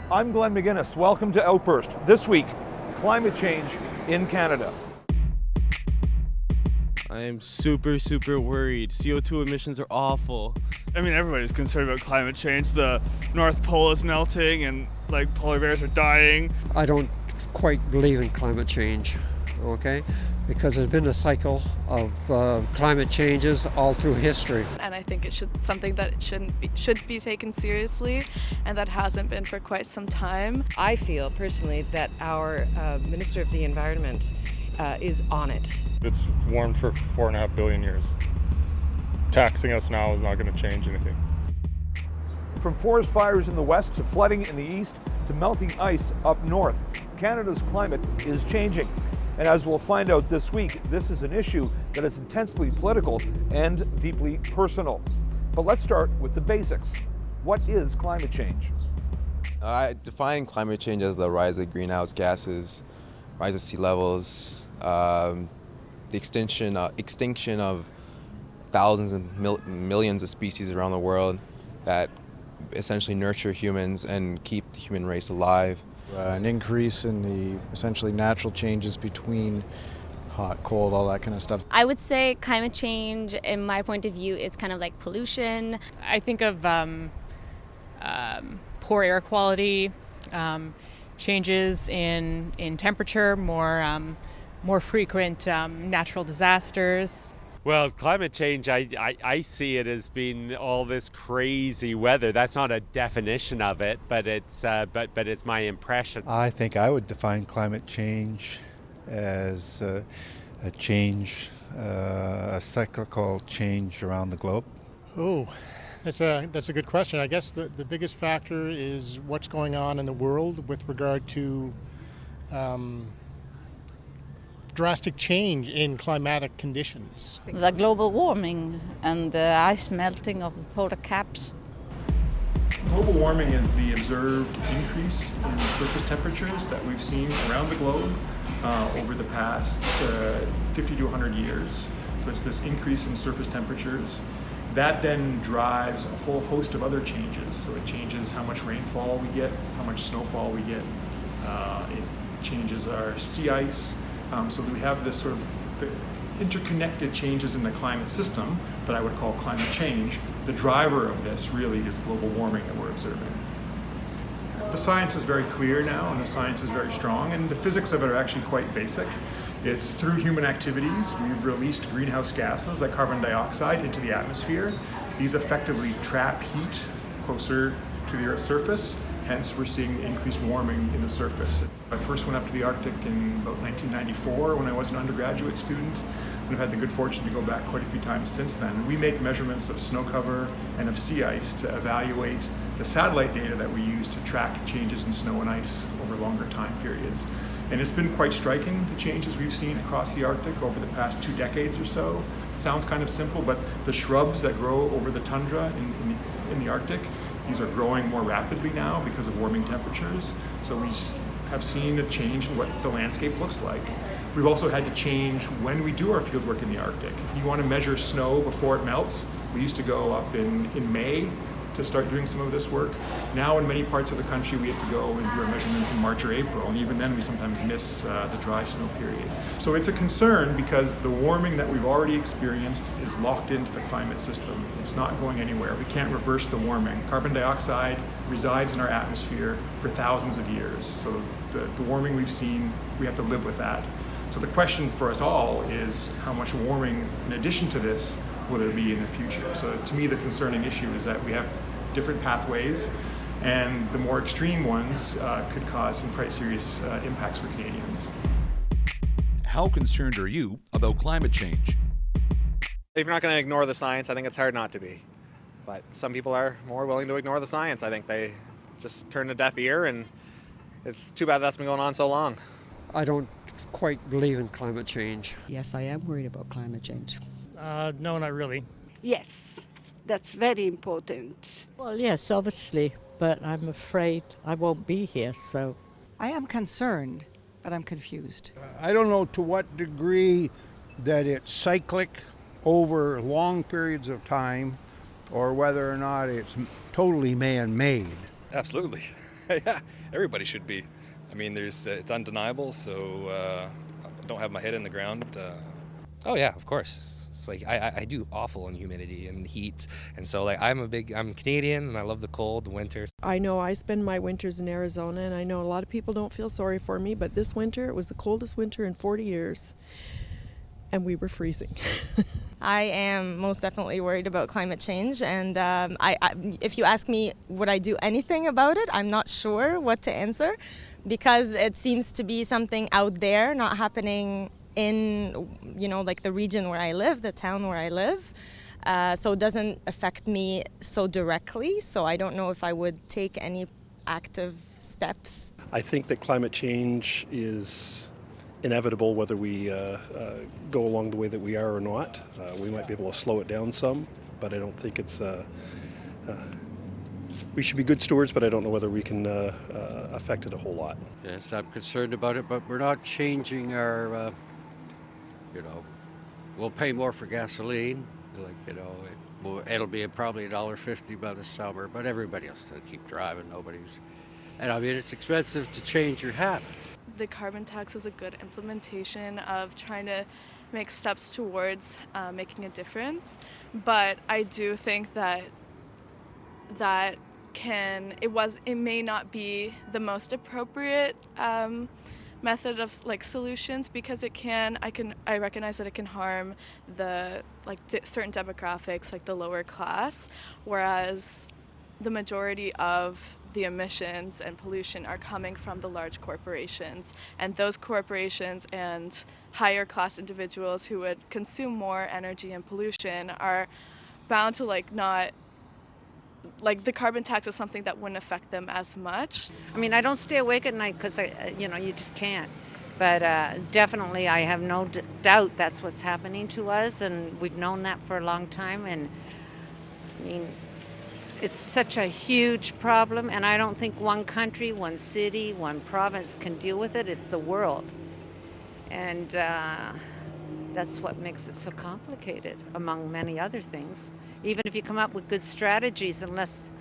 I'm Glenn McGinnis. Welcome to Outburst. This week, climate change in Canada. I am super worried. CO2 emissions are awful. I mean, everybody's concerned about climate change. The North Pole is melting and polar bears are dying. I don't quite believe in climate change, okay? Because there's been a cycle of climate changes all through history. And I think it's something that should be taken seriously, and that hasn't been for quite some time. I feel personally that our Minister of the Environment is on it. It's warmed for 4.5 billion years. Taxing us now is not going to change anything. From forest fires in the west to flooding in the east to melting ice up north, Canada's climate is changing. And as we'll find out this week, this is an issue that is intensely political and deeply personal. But let's start with the basics. What is climate change? I define climate change as the rise of greenhouse gases, rise of sea levels, the extinction of thousands and millions of species around the world that essentially nurture humans and keep the human race alive. An increase in the essentially natural changes between hot, cold, all that kind of stuff. I would say climate change, in my point of view, is kind of like pollution. I think of poor air quality, changes in temperature, more frequent natural disasters. Well, climate change, I see it as being all this crazy weather. That's not a definition of it, but it's my impression. I think I would define climate change as a change, a cyclical change around the globe. Oh, that's a good question. I guess the biggest factor is what's going on in the world with regard to drastic change in climatic conditions. The global warming and the ice melting of the polar caps. Global warming is the observed increase in surface temperatures that we've seen around the globe over the past 50 to 100 years. So it's this increase in surface temperatures. That then drives a whole host of other changes. So it changes how much rainfall we get, how much snowfall we get. It changes our sea ice. So that we have this sort of the interconnected changes in the climate system that I would call climate change. The driver of this really is global warming that we're observing. The science is very clear now, and the science is very strong, and the physics of it are actually quite basic. It's through human activities. We've released greenhouse gases like carbon dioxide into the atmosphere. These effectively trap heat closer to the Earth's surface. Hence, we're seeing increased warming in the surface. I first went up to the Arctic in about 1994 when I was an undergraduate student, and I've had the good fortune to go back quite a few times since then. We make measurements of snow cover and of sea ice to evaluate the satellite data that we use to track changes in snow and ice over longer time periods. And it's been quite striking, the changes we've seen across the Arctic over the past 2 decades or so. It sounds kind of simple, but the shrubs that grow over the tundra in the Arctic, these are growing more rapidly now because of warming temperatures. So we have seen a change in what the landscape looks like. We've also had to change when we do our fieldwork in the Arctic. If you want to measure snow before it melts, we used to go up in May to start doing some of this work. Now in many parts of the country we have to go and do our measurements in March or April, and even then we sometimes miss the dry snow period. So it's a concern because the warming that we've already experienced is locked into the climate system. It's not going anywhere. We can't reverse the warming. Carbon dioxide resides in our atmosphere for thousands of years. So the warming we've seen, we have to live with that. So the question for us all is how much warming in addition to this will there be in the future? So to me, the concerning issue is that we have different pathways, and the more extreme ones could cause some quite serious impacts for Canadians. How concerned are you about climate change? If you're not going to ignore the science, I think it's hard not to be. But some people are more willing to ignore the science. I think they just turn a deaf ear, and it's too bad that's been going on so long. I don't quite believe in climate change. Yes, I am worried about climate change. No, not really. Yes, that's very important. Well, yes, obviously, but I'm afraid I won't be here, so. I am concerned, but I'm confused. I don't know to what degree that it's cyclic over long periods of time or whether or not it's totally man-made. Absolutely. Yeah, everybody should be. I mean, it's undeniable, so I don't have my head in the ground. Oh yeah, of course. It's like I do awful in humidity and heat, and so like I'm Canadian and I love the cold, the winters. I know I spend my winters in Arizona, and I know a lot of people don't feel sorry for me, but this winter, it was the coldest winter in 40 years, and we were freezing. I am most definitely worried about climate change, and if you ask me would I do anything about it, I'm not sure what to answer, because it seems to be something out there, not happening in, like the region where I live, the town where I live. So it doesn't affect me so directly, so I don't know if I would take any active steps. I think that climate change is inevitable whether we go along the way that we are or not. We might be able to slow it down some, but I don't think it's... we should be good stewards, but I don't know whether we can affect it a whole lot. Yes, I'm concerned about it, but we're not changing our, we'll pay more for gasoline. It'll be probably $1.50 by the summer, but everybody will still keep driving. And I mean, it's expensive to change your habit. The carbon tax was a good implementation of trying to make steps towards making a difference, but I do think that it may not be the most appropriate method of solutions, because I recognize that it can harm the certain demographics, like the lower class, whereas the majority of the emissions and pollution are coming from the large corporations, and those corporations and higher class individuals who would consume more energy and pollution are bound to not, the carbon tax is something that wouldn't affect them as much. I mean, I don't stay awake at night because you just can't. But definitely I have no doubt that's what's happening to us, and we've known that for a long time. And I mean, it's such a huge problem, and I don't think one country, one city, one province can deal with it. It's the world. And that's what makes it so complicated, among many other things. Even if you come up with good strategies, unless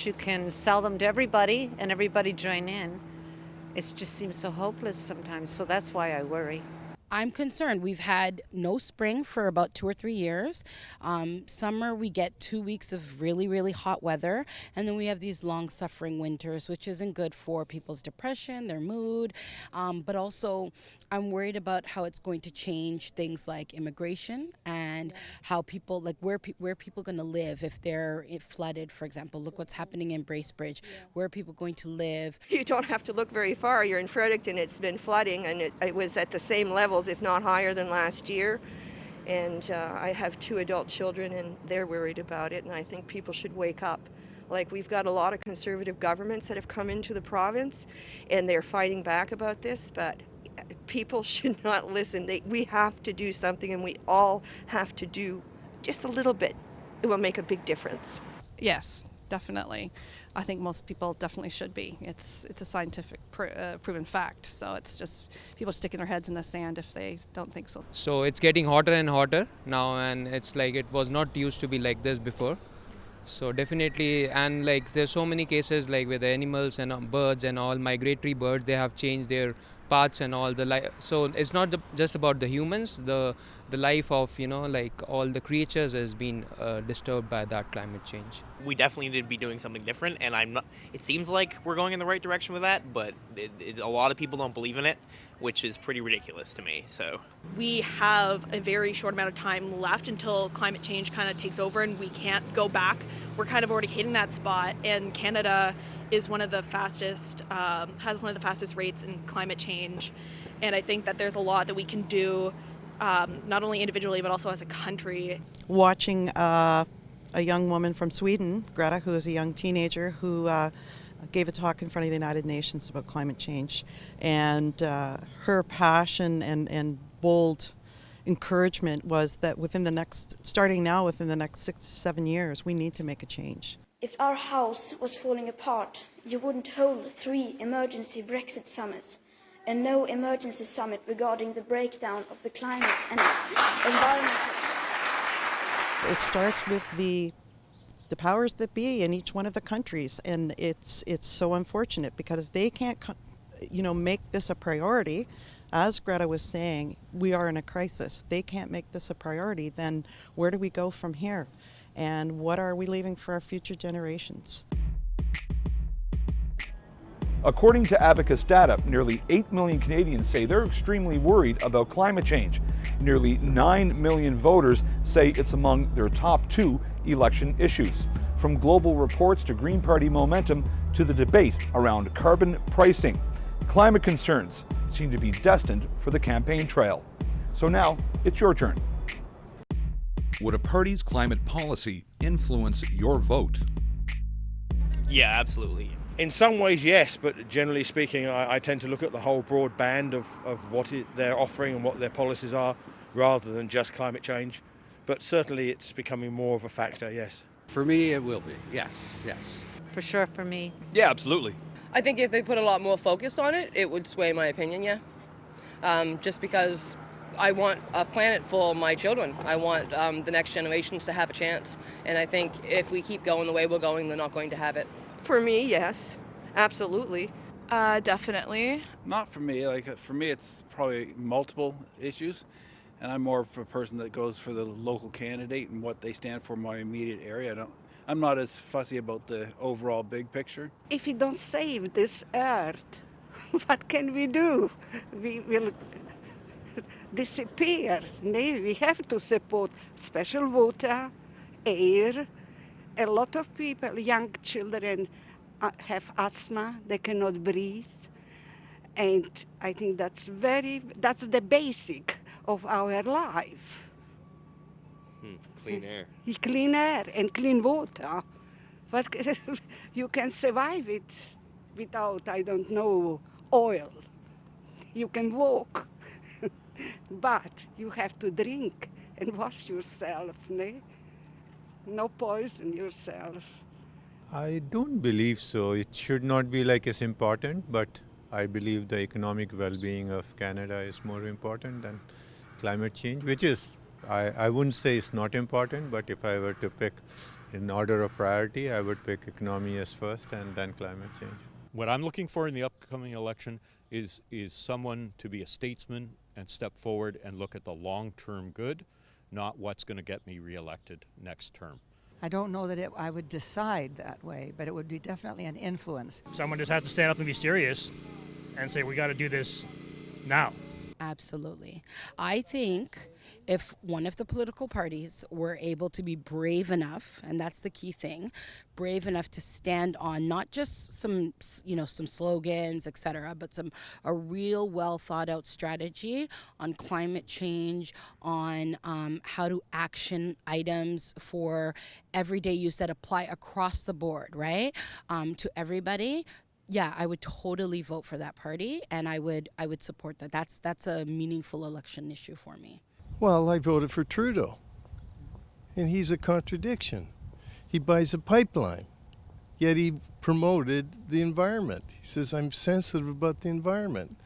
you can sell them to everybody and everybody join in, it just seems so hopeless sometimes. So that's why I worry. I'm concerned. We've had no spring for about 2 or 3 years. Summer, we get 2 weeks of really, really hot weather. And then we have these long suffering winters, which isn't good for people's depression, their mood. But also, I'm worried about how it's going to change things like immigration and how people, where people going to live if they're flooded, for example. Look what's happening in Bracebridge. Where are people going to live? You don't have to look very far. You're in Fredericton. It's been flooding, and it was at the same level, if not higher than last year. And I have 2 adult children, and they're worried about it, and I think people should wake up. We've got a lot of conservative governments that have come into the province, and they're fighting back about this, but people should not listen. We have to do something, and we all have to do just a little bit. It will make a big difference. Yes, definitely. I think most people definitely should be. It's a scientific proven fact. So it's just people sticking their heads in the sand if they don't think so. So it's getting hotter and hotter now, and it's it was not used to be like this before. So definitely, and there's so many cases with the animals and birds and all migratory birds, they have changed their paths and all the so it's not just about the humans, the life of all the creatures has been disturbed by that climate change. We definitely need to be doing something different, and it seems like we're going in the right direction with that, but a lot of people don't believe in it, which is pretty ridiculous to me. So we have a very short amount of time left until climate change kind of takes over, and we can't go back. We're kind of already hitting that spot, and Canada is has one of the fastest rates in climate change, and I think that there's a lot that we can do, not only individually but also as a country. Watching a young woman from Sweden, Greta, who is a young teenager who gave a talk in front of the United Nations about climate change, and her passion and bold encouragement was that starting now within the next 6 to 7 years, we need to make a change. If our house was falling apart, you wouldn't hold 3 emergency Brexit summits and no emergency summit regarding the breakdown of the climate and environment. It starts with the the powers that be in each one of the countries. And it's so unfortunate, because if they can't make this a priority, as Greta was saying, we are in a crisis. They can't make this a priority, then where do we go from here? And what are we leaving for our future generations? According to Abacus data, nearly 8 million Canadians say they're extremely worried about climate change. Nearly 9 million voters say it's among their top 2 election issues. From global reports to Green Party momentum to the debate around carbon pricing, climate concerns seem to be destined for the campaign trail. So now, it's your turn. Would a party's climate policy influence your vote? Yeah, absolutely. In some ways, yes, but generally speaking, I tend to look at the whole broad band of what they're offering and what their policies are, rather than just climate change. But certainly it's becoming more of a factor, yes. For me, it will be, yes. For sure, for me. Yeah, absolutely. I think if they put a lot more focus on it, it would sway my opinion, yeah. Just because I want a planet for my children. I want the next generations to have a chance. And I think if we keep going the way we're going, they're not going to have it. For me, yes, absolutely. Definitely. Not for me. For me, it's probably multiple issues, and I'm more of a person that goes for the local candidate and what they stand for in my immediate area. I'm not as fussy about the overall big picture. If we don't save this earth, what can we do? We will disappear. We have to support special water, air. A lot of people, young children, have asthma. They cannot breathe. And I think that's the basic of our life. Clean air. Clean air and clean water. But you can survive it without, I don't know, oil. You can walk. But you have to drink and wash yourself. No poison yourself. I don't believe so. It should not be as important, but I believe the economic well-being of Canada is more important than climate change, which is, I wouldn't say it's not important, but if I were to pick in order of priority, I would pick economy as first and then climate change. What I'm looking for in the upcoming election is someone to be a statesman and step forward and look at the long-term good, not what's going to get me reelected next term. I don't know that I would decide that way, but it would be definitely an influence. Someone just has to stand up and be serious and say, we got to do this now. Absolutely. I think if one of the political parties were able to be brave enough, and that's the key thing, brave enough to stand on not just some slogans, etc., but a real well thought out strategy on climate change, on how to action items for everyday use that apply across the board, right, to everybody. Yeah, I would totally vote for that party, and I would support that. That's a meaningful election issue for me. Well, I voted for Trudeau, and he's a contradiction. He buys a pipeline, yet he promoted the environment. He says, I'm sensitive about the environment.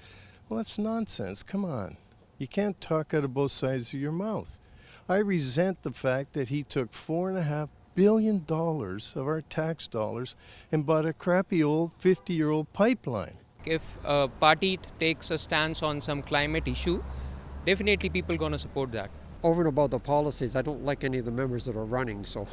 Well, that's nonsense. Come on. You can't talk out of both sides of your mouth. I resent the fact that he took $4.5 billion of our tax dollars and bought a crappy old 50-year-old pipeline. If a party takes a stance on some climate issue, definitely people going to support that. Over and above the policies, I don't like any of the members that are running, so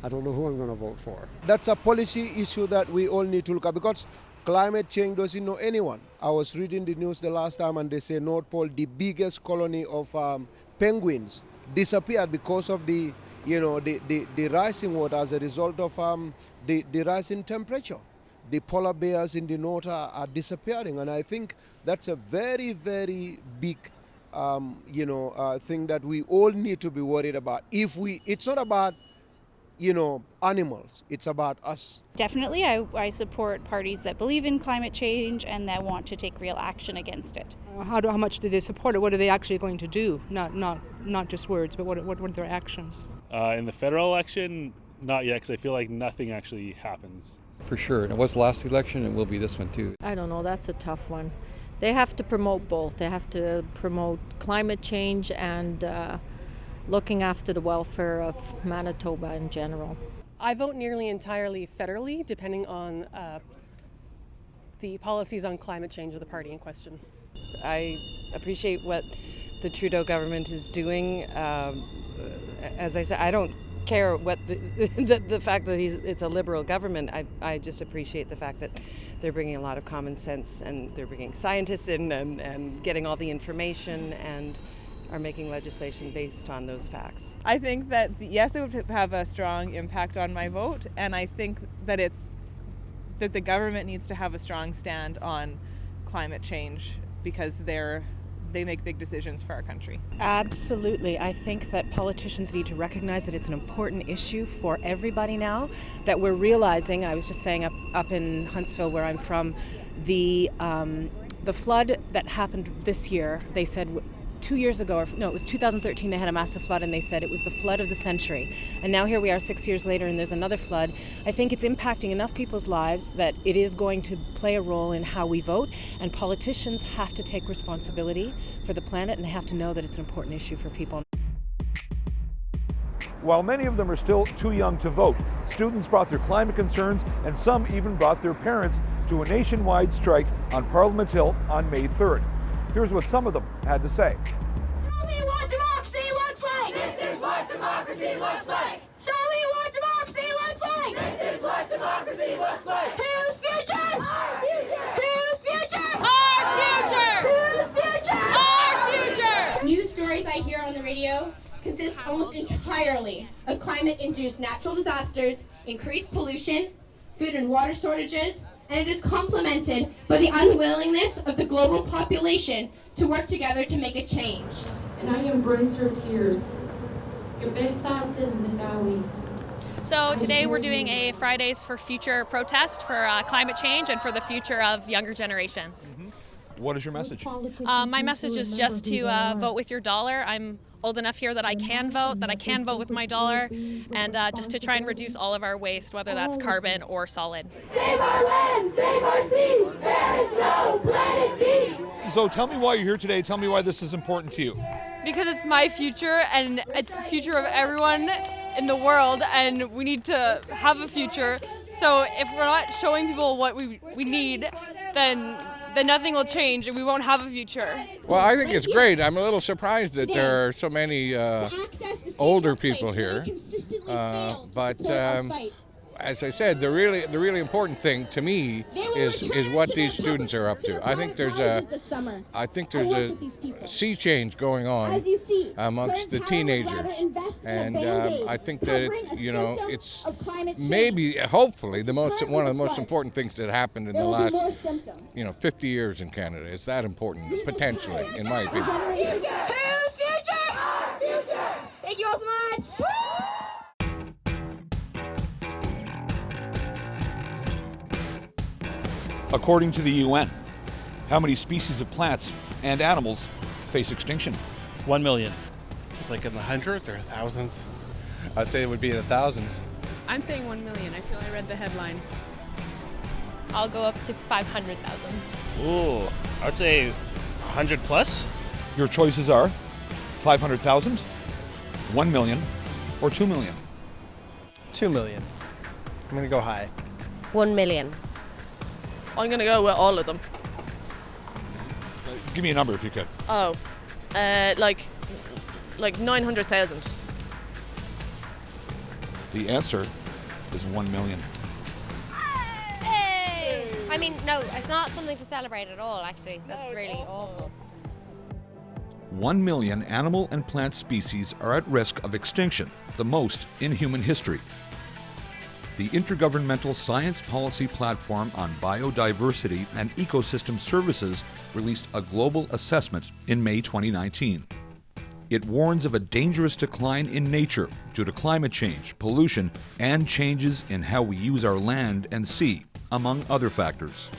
I don't know who I'm going to vote for. That's a policy issue that we all need to look at, because climate change doesn't know anyone. I was reading the news the last time, and they say North Pole, the biggest colony of penguins, disappeared because of the rising water as a result of the rising temperature. The polar bears in the north are disappearing, and I think that's a very, very big thing that we all need to be worried about. It's not about animals, it's about us. Definitely, I support parties that believe in climate change and that want to take real action against it. How much do they support it? What are they actually going to do? Not just words, but what are their actions? In the federal election, not yet, because I feel like nothing actually happens. For sure, and it was last election, and it will be this one too. I don't know, that's a tough one. They have to promote both. They have to promote climate change and looking after the welfare of Manitoba in general. I vote nearly entirely federally, depending on the policies on climate change of the party in question. I appreciate what the Trudeau government is doing. As I said, I don't care what the fact that it's a Liberal government. I just appreciate the fact that they're bringing a lot of common sense, and they're bringing scientists in and getting all the information and are making legislation based on those facts. I think that, yes, it would have a strong impact on my vote, and I think that that the government needs to have a strong stand on climate change because they make big decisions for our country. Absolutely. I think that politicians need to recognize that it's an important issue for everybody now, that we're realizing, I was just saying up in Huntsville where I'm from, the flood that happened this year, they said 2 years ago, it was 2013, they had a massive flood and they said it was the flood of the century. And now here we are 6 years later and there's another flood. I think it's impacting enough people's lives that it is going to play a role in how we vote, and politicians have to take responsibility for the planet and they have to know that it's an important issue for people. While many of them are still too young to vote, students brought their climate concerns and some even brought their parents to a nationwide strike on Parliament Hill on May 3rd. Here's what some of them had to say. Show me what democracy looks like! This is what democracy looks like! Show me what democracy looks like! This is what democracy looks like! Whose future? Our future! Whose future? Our future! Whose future? Our future! News stories I hear on the radio consist almost entirely of climate-induced natural disasters, increased pollution, food and water shortages, and it is complemented by the unwillingness of the global population to work together to make a change. And I embrace her tears. So today we're doing a Fridays for Future protest for climate change and for the future of younger generations. What is your message? My message is just to vote with your dollar. I'm old enough here that I can vote with my dollar, and just to try and reduce all of our waste, whether that's carbon or solid. Save our land, save our seas, there is no planet B. So tell me why you're here today. Tell me why this is important to you. Because it's my future and it's the future of everyone in the world, and we need to have a future. So if we're not showing people what we need, then nothing will change and we won't have a future. Well, I think it's great. I'm a little surprised that there are so many older people here. But as I said, the really important thing to me is what these students are up to. I think there's a sea change going on amongst the teenagers, and I think that it's maybe, hopefully, one of the most important things that happened in the last 50 years in Canada. It's that important, potentially, in my opinion. Whose future? Our future! Thank you all so much! According to the UN, how many species of plants and animals face extinction? 1 million. It's like in the hundreds or thousands? I'd say it would be in the thousands. I'm saying 1 million. I feel I read the headline. I'll go up to 500,000. Ooh, I'd say 100 plus. Your choices are 500,000, 1 million, or 2 million. 2 million. I'm gonna go high. 1 million. I'm going to go with all of them. Give me a number if you could. Oh, like 900,000. The answer is 1 million. Hey! I mean, no, it's not something to celebrate at all, actually. That's really awful. 1 million animal and plant species are at risk of extinction, the most in human history. The Intergovernmental Science Policy Platform on Biodiversity and Ecosystem Services released a global assessment in May 2019. It warns of a dangerous decline in nature due to climate change, pollution, and changes in how we use our land and sea, among other factors.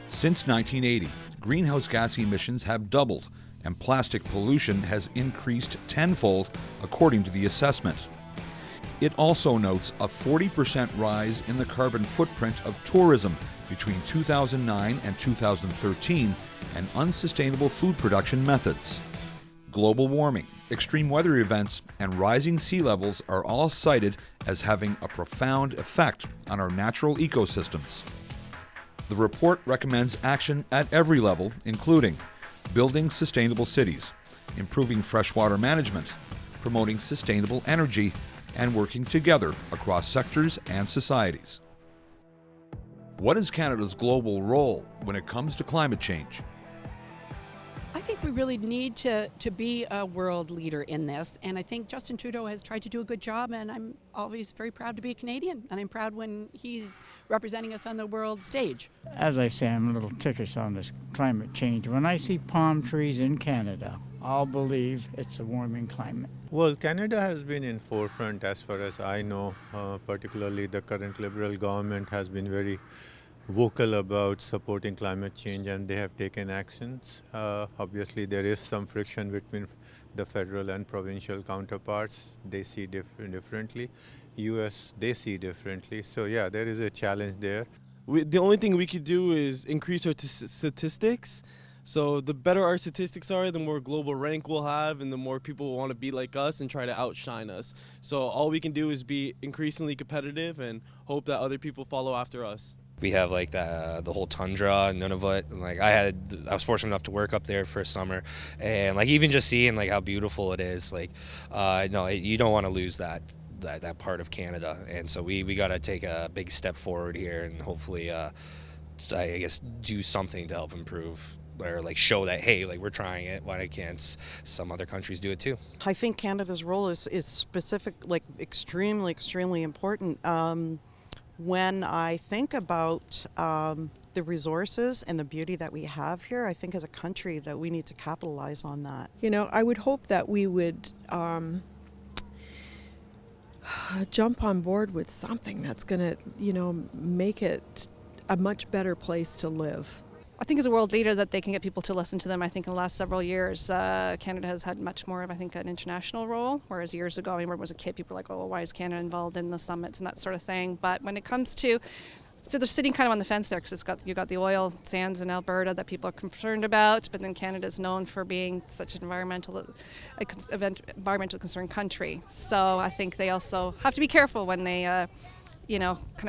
Since 1980, greenhouse gas emissions have doubled, and plastic pollution has increased tenfold, according to the assessment. It also notes a 40% rise in the carbon footprint of tourism between 2009 and 2013 and unsustainable food production methods. Global warming, extreme weather events, and rising sea levels are all cited as having a profound effect on our natural ecosystems. The report recommends action at every level, including building sustainable cities, improving freshwater management, promoting sustainable energy, and working together across sectors and societies. What is Canada's global role when it comes to climate change? I think we really need to be a world leader in this, and I think Justin Trudeau has tried to do a good job, and I'm always very proud to be a Canadian, and I'm proud when he's representing us on the world stage. As I say, I'm a little tickish on this climate change. When I see palm trees in Canada, I'll believe it's a warming climate. Well, Canada has been in forefront as far as I know, particularly the current Liberal government has been very vocal about supporting climate change, and they have taken actions. Obviously, there is some friction between the federal and provincial counterparts. They see differently. US, they see differently. So yeah, there is a challenge there. The only thing we could do is increase our statistics. So the better our statistics are, the more global rank we'll have, and the more people will want to be like us and try to outshine us. So all we can do is be increasingly competitive and hope that other people follow after us. We have like the whole tundra, Nunavut. And like I was fortunate enough to work up there for a summer, and like even just seeing like how beautiful it is, like no, you don't want to lose that part of Canada, and so we got to take a big step forward here, and hopefully, I guess do something to help improve. Or like show that, hey, like we're trying it, why can't some other countries do it too? I think Canada's role is specific, like extremely important. When I think about the resources and the beauty that we have here, I think as a country that we need to capitalize on that. You know, I would hope that we would jump on board with something that's going to, you know, make it a much better place to live. I think as a world leader that they can get people to listen to them. I think in the last several years, Canada has had much more of, I think, an international role, whereas years ago, I remember as a kid, people were like, oh, why is Canada involved in the summits and that sort of thing. But when it comes to, so they're sitting kind of on the fence there because you've got the oil sands in Alberta that people are concerned about, but then Canada is known for being such an environmental concerned country. So I think they also have to be careful when they, kind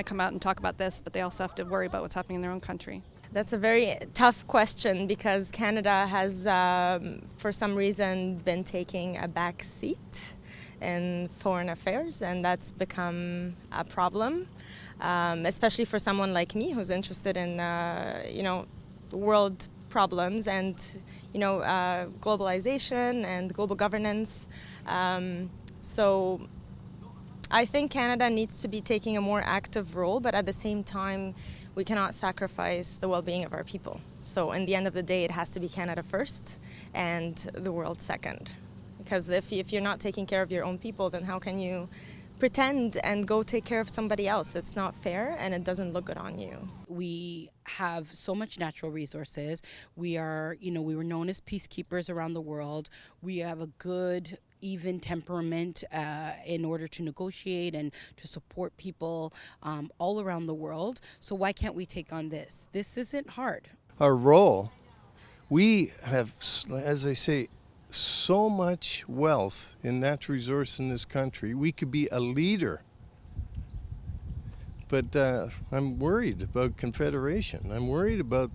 of come out and talk about this, but they also have to worry about what's happening in their own country. That's a very tough question because Canada has, for some reason, been taking a back seat in foreign affairs, and that's become a problem, especially for someone like me who's interested in, world problems and, globalization and global governance. So I think Canada needs to be taking a more active role, but at the same time, we cannot sacrifice the well-being of our people. So in the end of the day, it has to be Canada first and the world second. Because if you're not taking care of your own people, then how can you pretend and go take care of somebody else? It's not fair and it doesn't look good on you. We have so much natural resources. We are, we were known as peacekeepers around the world. We have a good even temperament in order to negotiate and to support people all around the world. So why can't we take on this? This isn't hard. Our role, we have, as I say, so much wealth in natural resource in this country. We could be a leader. But I'm worried about confederation. I'm worried about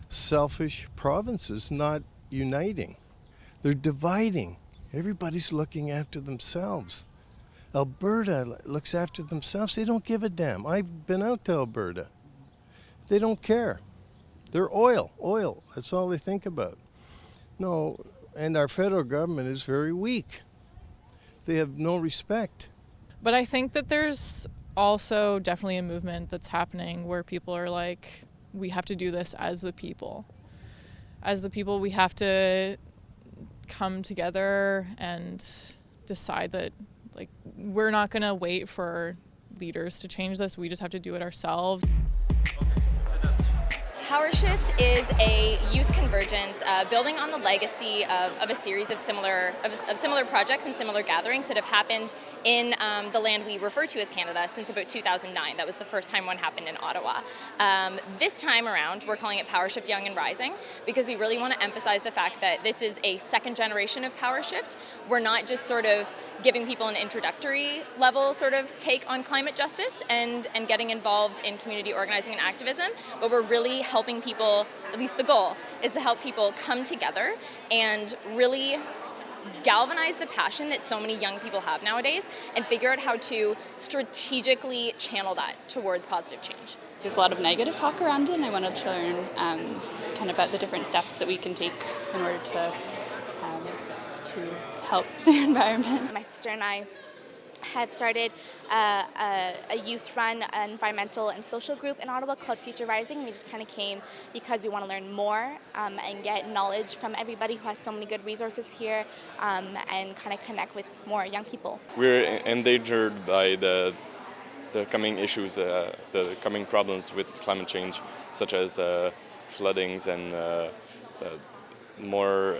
selfish provinces not uniting. They're dividing. Everybody's looking after themselves. Alberta looks after themselves. They don't give a damn. I've been out to Alberta. They don't care. They're oil. That's all they think about. No, and our federal government is very weak. They have no respect. But I think that there's also definitely a movement that's happening where people are like, we have to do this as the people. As the people, we have to come together and decide that like we're not going to wait for leaders to change this. We just have to do it ourselves. PowerShift is a youth convergence building on the legacy of a series of similar projects and similar gatherings that have happened in the land we refer to as Canada since about 2009. That was the first time one happened in Ottawa. This time around, we're calling it PowerShift Young and Rising because we really want to emphasize the fact that this is a second generation of PowerShift. We're not just sort of giving people an introductory level sort of take on climate justice and getting involved in community organizing and activism, but we're really helping people, at least the goal, is to help people come together and really galvanize the passion that so many young people have nowadays and figure out how to strategically channel that towards positive change. There's a lot of negative talk around it, and I wanted to learn kind of about the different steps that we can take in order to help the environment. My sister and I have started a youth-run environmental and social group in Ottawa called Future Rising. We just kind of came because we want to learn more and get knowledge from everybody who has so many good resources here and kind of connect with more young people. We're endangered by the coming issues, the coming problems with climate change, such as floodings and more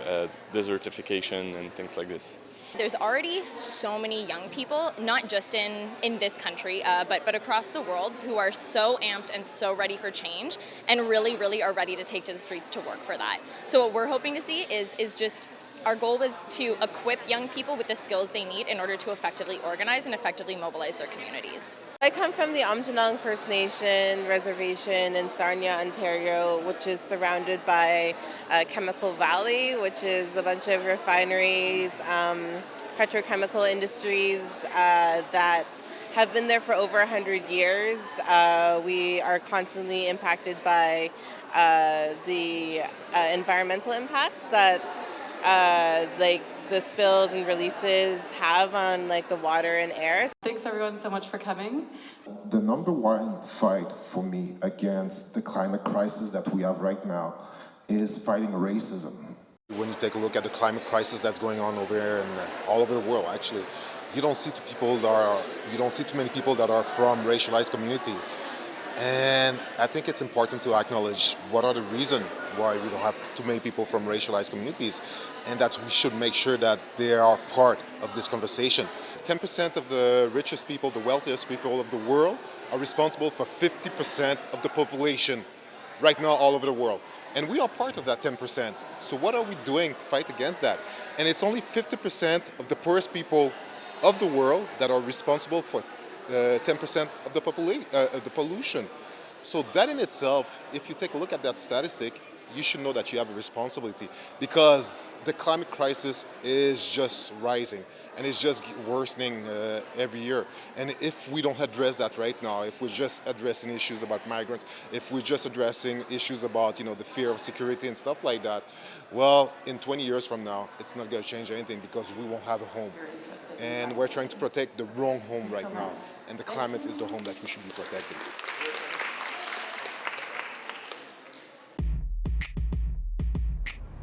desertification and things like this. There's already so many young people, not just in this country, but across the world, who are so amped and so ready for change and really are ready to take to the streets to work for that. So what we're hoping to see is just, our goal was to equip young people with the skills they need in order to effectively organize and effectively mobilize their communities. I come from the Amjanang First Nation reservation in Sarnia, Ontario, which is surrounded by Chemical Valley, which is a bunch of refineries, petrochemical industries that have been there for over 100 years. We are constantly impacted by the environmental impacts that like the spills and releases have on like the water and air. Thanks everyone so much for coming. The number one fight for me against the climate crisis that we have right now is fighting racism. When you take a look at the climate crisis that's going on over here and all over the world, actually, you don't see too many people that are from racialized communities. And I think it's important to acknowledge what are the reasons why we don't have too many people from racialized communities, and that we should make sure that they are part of this conversation. 10% of the richest people, the wealthiest people of the world, are responsible for 50% of the population right now all over the world. And we are part of that 10%. So what are we doing to fight against that? And it's only 50% of the poorest people of the world that are responsible for 10% of the pollution. So that in itself, if you take a look at that statistic, you should know that you have a responsibility, because the climate crisis is just rising and it's just worsening every year. And if we don't address that right now, if we're just addressing issues about migrants, if we're just addressing issues about the fear of security and stuff like that, well, in 20 years from now, it's not going to change anything, because we won't have a home. And we're trying to protect the wrong home right now. And the climate is the home that we should be protecting.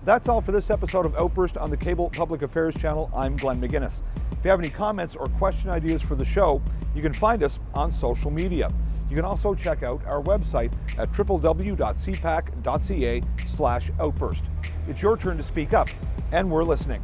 That's all for this episode of Outburst on the Cable Public Affairs channel. I'm Glenn McGuinness. If you have any comments or question ideas for the show, you can find us on social media. You can also check out our website at www.cpac.ca/outburst. It's your turn to speak up, and we're listening.